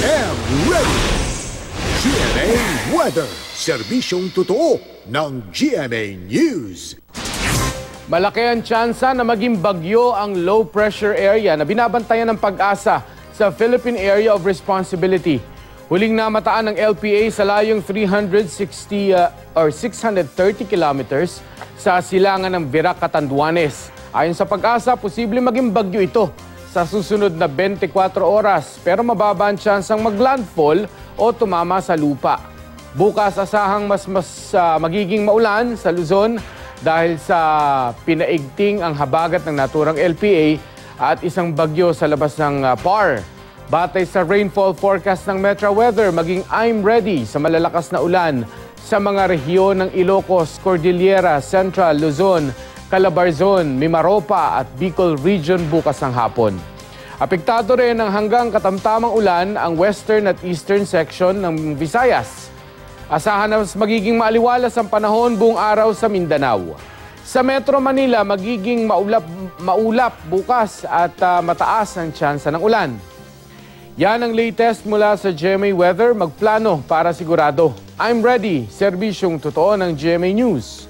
am ready! GMA Weather, serbisyong totoo ng GMA News. Malaki ang tsansa na maging bagyo ang low pressure area na binabantayan ng Pag-asa sa Philippine Area of Responsibility. Huling namataan ng LPA sa layong 630 kilometers sa silangan ng Virac, Catanduanes. Ayon sa Pag-asa, posible maging bagyo ito sa susunod na 24 oras pero mababa ang tsansang maglandfall o tumama sa lupa. Bukas asahang mas magiging maulan sa Luzon dahil sa pinaigting ang habagat ng naturang LPA at isang bagyo sa labas ng PAR. Batay sa rainfall forecast ng Metro Weather, maging I'm ready sa malalakas na ulan sa mga rehiyon ng Ilocos, Cordillera, Central, Luzon, Calabarzon, Mimaropa at Bicol Region bukas ng hapon. Apektado rin ng hanggang katamtamang ulan ang western at eastern section ng Visayas. Asahan na mas magiging maaliwalas ang panahon buong araw sa Mindanao. Sa Metro Manila, magiging maulap bukas at mataas ang tsansa ng ulan. Yan ang latest mula sa GMA Weather. Magplano para sigurado. I'm ready. Serbisyong totoo ng GMA News.